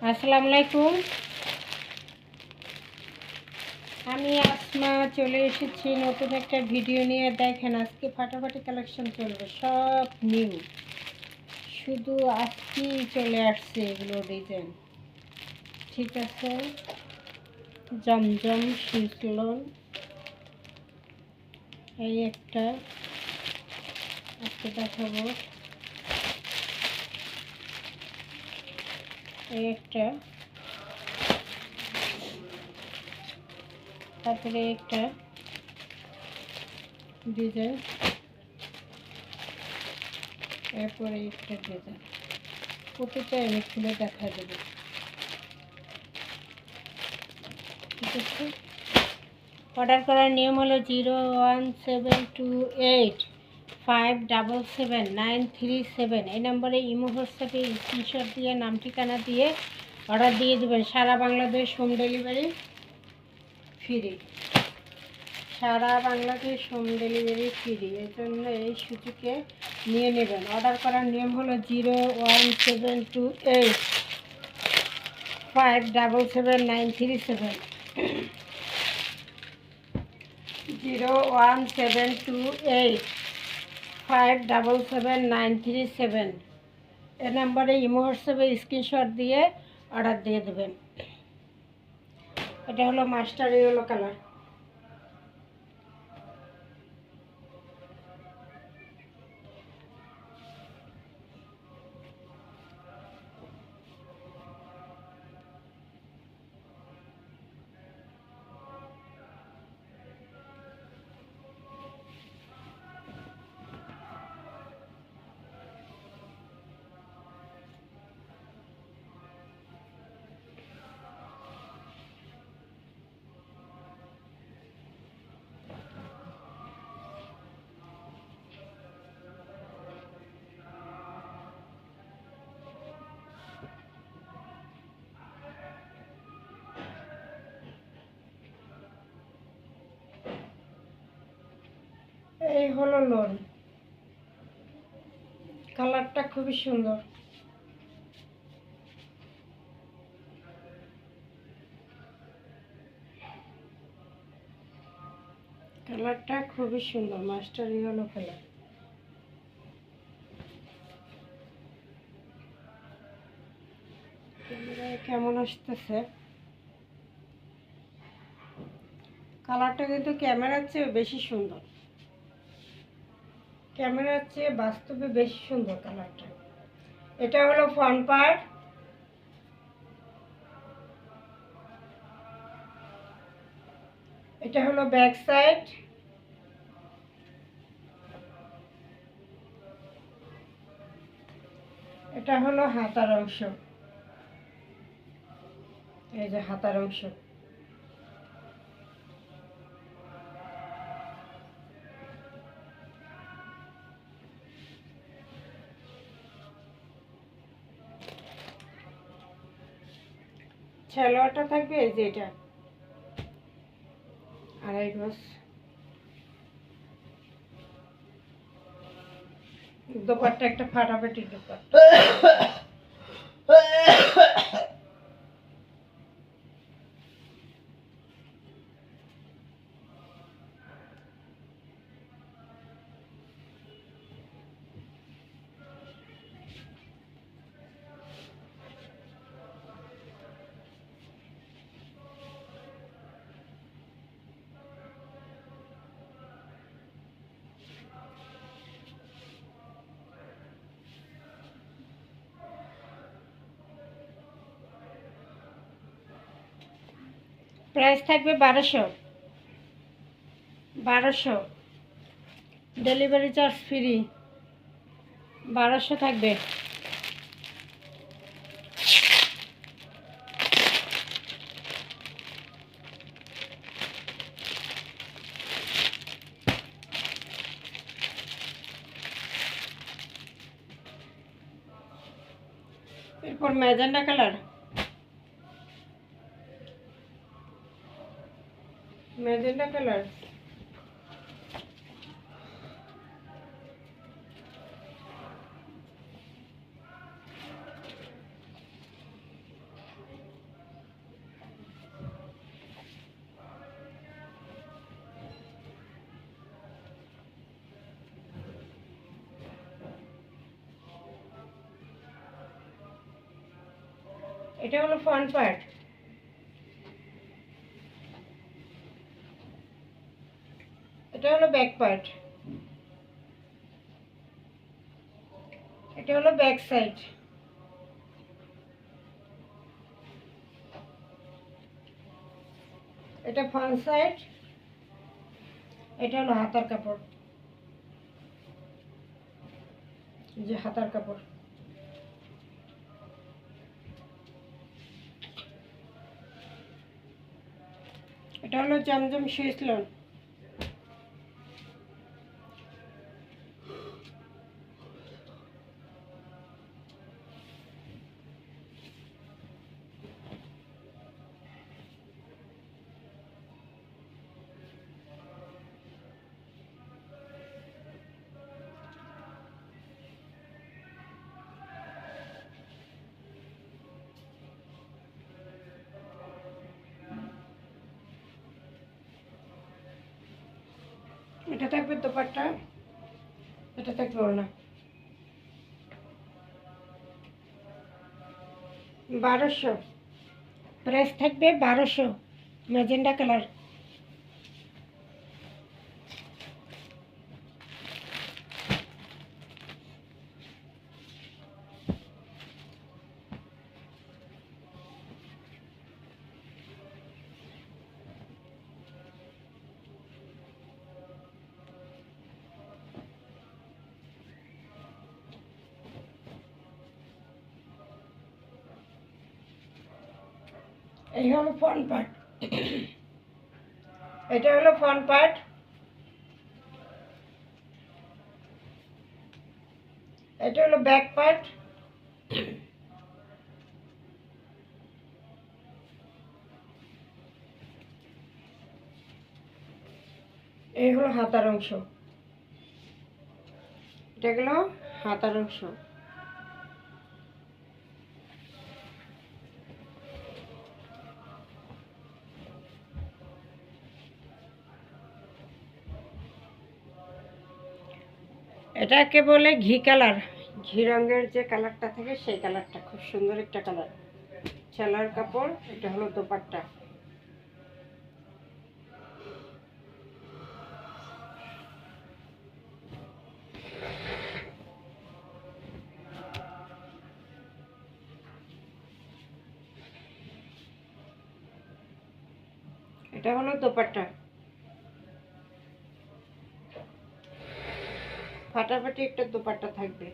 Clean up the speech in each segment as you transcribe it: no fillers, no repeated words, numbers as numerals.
আসসালামু আলাইকুম। আমি আসমা চলে এসেছি নতুন একটা ভিডিও নিয়ে। দেখেন আজকে ফাটাফাটি কালেকশন চলবে, সব নিউ, শুধু আজকেই চলে আসছে এগুলো ডিজাইন। ঠিক আছে, জমজম শিলন এই একটা আজকে দেখাবো, এই একটা, তারপরে একটা ডিজাইন, এরপরে একটা ডিজাইন। প্রতিটা আমি খুলে দেখা দেবো। ঠিক আছে, অর্ডার করার নিয়ম হলো 01728577937। এই নম্বরে ইমো হোয়াটসঅ্যাপে স্ক্রিনশট দিয়ে নাম ঠিকানা দিয়ে অর্ডার দিয়ে দেবেন। সারা বাংলাদেশ হোম ডেলিভারি ফ্রি, সারা বাংলাদেশ হোম ডেলিভারি ফ্রি। এর জন্য এই সুযোগে নিয়ে নেবেন। অর্ডার করার নিয়ম হলো 01728577937। 01728577937। এ নাম্বারে ইমো হোয়াটসঅ্যাপে স্ক্রিনশট দিয়ে অর্ডার দিয়ে দেবেন। এটা হলো মাস্টার ইয়েলো কালার। এই হলো লোন, কালারটা খুবই সুন্দর। কালারটা খুবই সুন্দর, মাস্টার ইয়েলো কালার। ক্যামেরায় কেমন আসতেছে? কালারটা কিন্তু ক্যামেরার চেয়ে বেশি সুন্দর, ক্যামেরার চেয়ে বাস্তবে বেশি সুন্দর কালারটা। এটা হলো ফ্রন্ট পার্ট, এটা হলো ব্যাক সাইড, এটা হলো হাতার অংশ। এই যে হাতার অংশ। সালোয়ারটা থাকবে এই যে এটা 2.5 গজ। দোপাট্টা একটা ফাটাফাটি দোপাট্টা। প্রাইস থাকবে 1200। ডেলিভারি চার্জ ফ্রি, 1200 থাকবে। এরপর ম্যাজেন্ডা কালার, ম্যাজেন্ডা কালার। এটা হলো ফ্রন্ট পার্ট, এটা হলো ব্যাক পার্ট, এটা হলো ব্যাক সাইড, এটা ফ্রন্ট সাইড, এটা হলো হাতার কাপড়, যে হাতার কাপড়। এটা হলো জমজম সুইস লোন। এটা থাকবে দোপাট্টা, এটা থাকবে ওড়না। 1200, প্রাইস থাকবে 1200, ম্যাজেন্ডা কালার। এই হলো ফ্রন্ট পার্ট, এটা হলো ফ্রন্ট পার্ট, এটা হলো ব্যাক পার্ট, এই হলো হাতার অংশ, এটা হলো হাতার অংশ। এটাকে বলে ঘি কালার, ঘি রঙের যে কালারটা থাকে সেই কালারটা, খুব সুন্দর একটা কালার। সেলার কাপড়, এটা হলো দোপাট্টা। এটা হলো দোপাট্টা, ফাটাফাটি একটা দোপাট্টা থাকবে।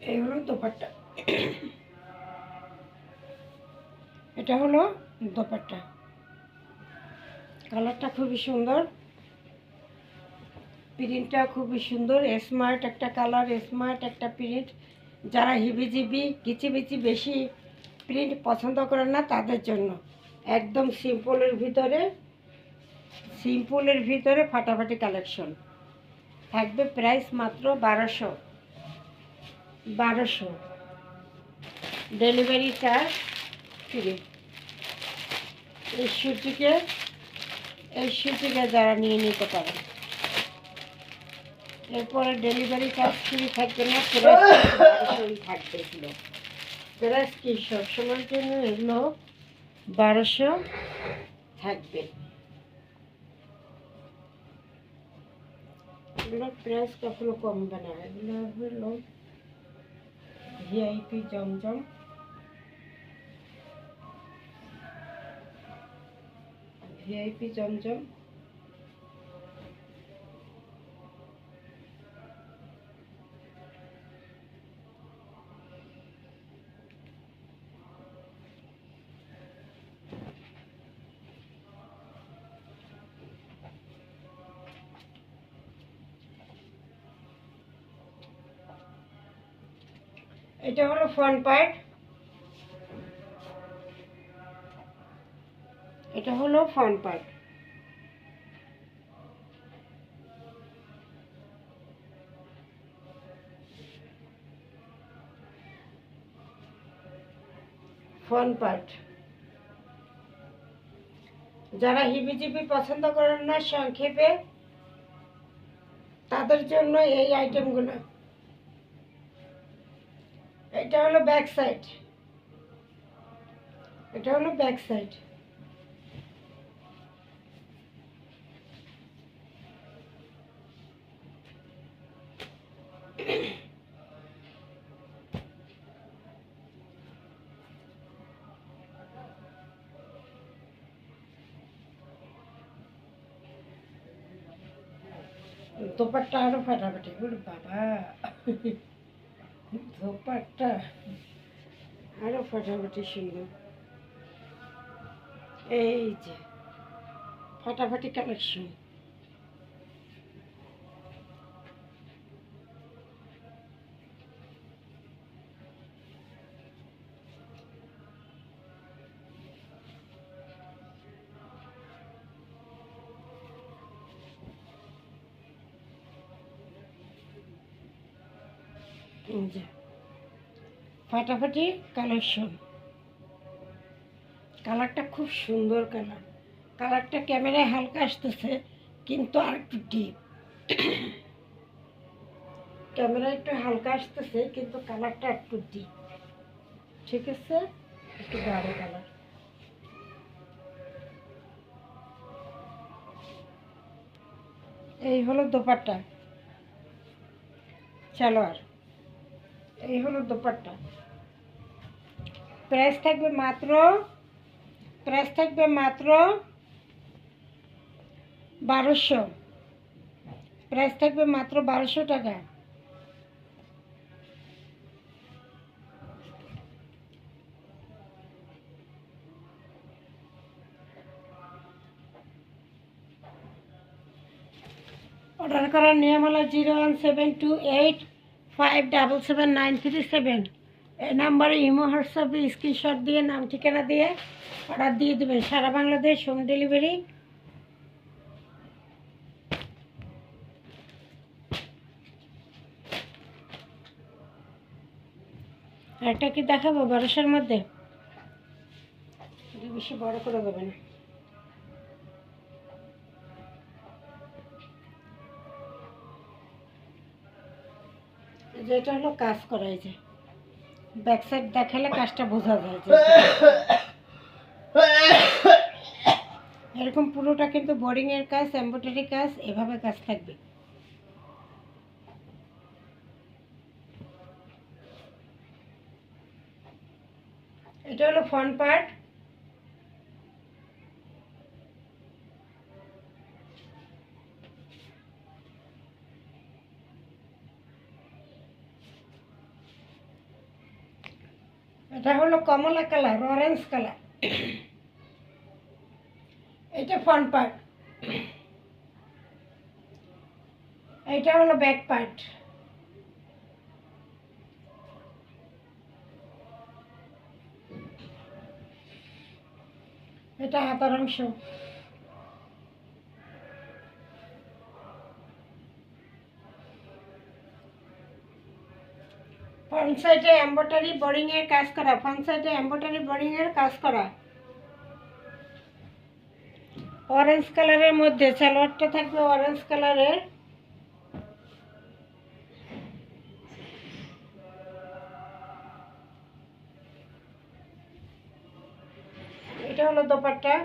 এই হলো দোপাট্টা, এটা হলো দোপাট্টা। কালারটা খুবই সুন্দর, প্রিন্টটা খুবই সুন্দর, স্মার্ট একটা কালার, স্মার্ট একটা প্রিন্ট। যারা হিবিজিবি কিচিবিচি বেশি প্রিন্ট পছন্দ করেন না তাদের জন্য একদম সিম্পলের ভিতরে ফাটাফাটি কালেকশন থাকবে। প্রাইস মাত্র 1200, 1200, ডেলিভারি চার্জ ফ্রি। এই সুযোগে যারা নিয়ে নিতে পারেন। এরপরে ডেলিভারি চার্জ ফ্রি থাকবে না, প্রাইস থাকবে। এগুলো প্রাইস কি সবসময়ের জন্য এগুলো 1200 থাকবে। এগুলোর প্রাইস কখনো কমবে না। এগুলো হলো ভিআইপি জমজম, ভিআইপি জমজম। এটা হলো ফ্রন্ট পার্ট, এটা হলো ফ্রন্ট পার্ট, ফ্রন্ট পার্ট। যারা হিবিজিবি পছন্দ করেন না সংক্ষেপে, তাদের জন্য এই আইটেমগুলো। এটা হলো ব্যাক সাইড, এটা হলো ব্যাক সাইড। দোপাট্টা আরো ফাটাফাটি, ওরে বাবা, দোপাট্টা আরো ফাটাফাটি সুন্দর। এই যে ফাটাফাটি কালেকশন। এই যে ফাটাফাটি কালেকশন। কালারটা খুব সুন্দর কালার। কালারটা ক্যামেরায় হালকা আসতেছে, কিন্তু আর একটু ডিপ। ক্যামেরায় একটু হালকা আসতেছে, কিন্তু কালারটা একটু ডিপ। ঠিক আছে, একটু গাঢ় কালার। এই হলো দোপাট্টা, সালোয়ার। এই হলো দোপাট্টা। প্রাইস থাকবে মাত্র 1200। প্রাইস থাকবে মাত্র 1200 টাকা। অর্ডার করার নিয়ম হলো 01728577937। এই নাম্বারে ইমো হোয়াটসঅ্যাপে স্ক্রিনশট দিয়ে নাম ঠিকানা দিয়ে অর্ডার দিয়ে দেবেন। সারা বাংলাদেশ হোম ডেলিভারি। একটা কি দেখাবো 1200-র মধ্যে? এটা বেশি বড় করে দেবে না। যেটা হলো কাজ করা, এই যে ব্যাক সাইড দেখালে কাজটা বোঝা যায় যে এরকম পুরোটা কিন্তু বোরিং এর কাজ, এমব্রয়ডারি কাজ, এভাবে কাজ থাকবে। এটা হলো ফ্রন্ট পার্ট। এটা হলো কমলা কালার, অরেঞ্জ কালার। এটা ফ্রন্ট পার্ট। এটা হলো ব্যাক পার্ট। এটা হাতার অংশ। ফ্রন্ট সাইডে এমব্রয়ডারি বোরিং এর কাজ করা, ফ্রন্ট সাইডে এমব্রয়ডারি বোরিং এর কাজ করা। অরেঞ্জ কালারের মধ্যে সালোয়ারটা থাকবে অরেঞ্জ কালারের। এটা হলো দোপাট্টা।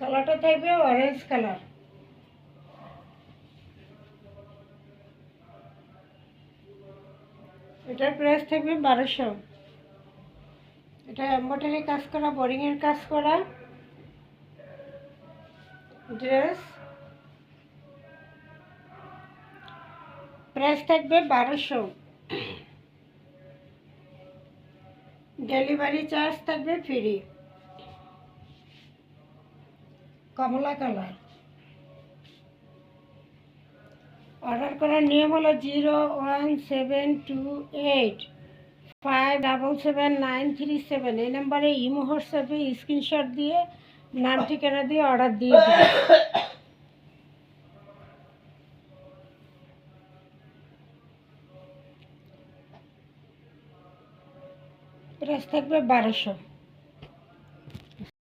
কালারটা থাকবে অরেঞ্জ কালার। এটার প্রাইস থাকবে 1200। এটা এমব্রয়ডারি কাজ করা, বোরিং এর কাজ করা ড্রেস। প্রাইস থাকবে 1200। ডেলিভারি চার্জ থাকবে ফ্রি। কমলা কালার। অর্ডার করার নিয়ম হলো 01728 577 937। এই নাম্বারে ইমো হোয়াটসঅ্যাপে স্ক্রিনশট দিয়ে নাম ঠিকানা দিয়ে অর্ডার দিয়ে দেবে। প্রাইস থাকবে 1200।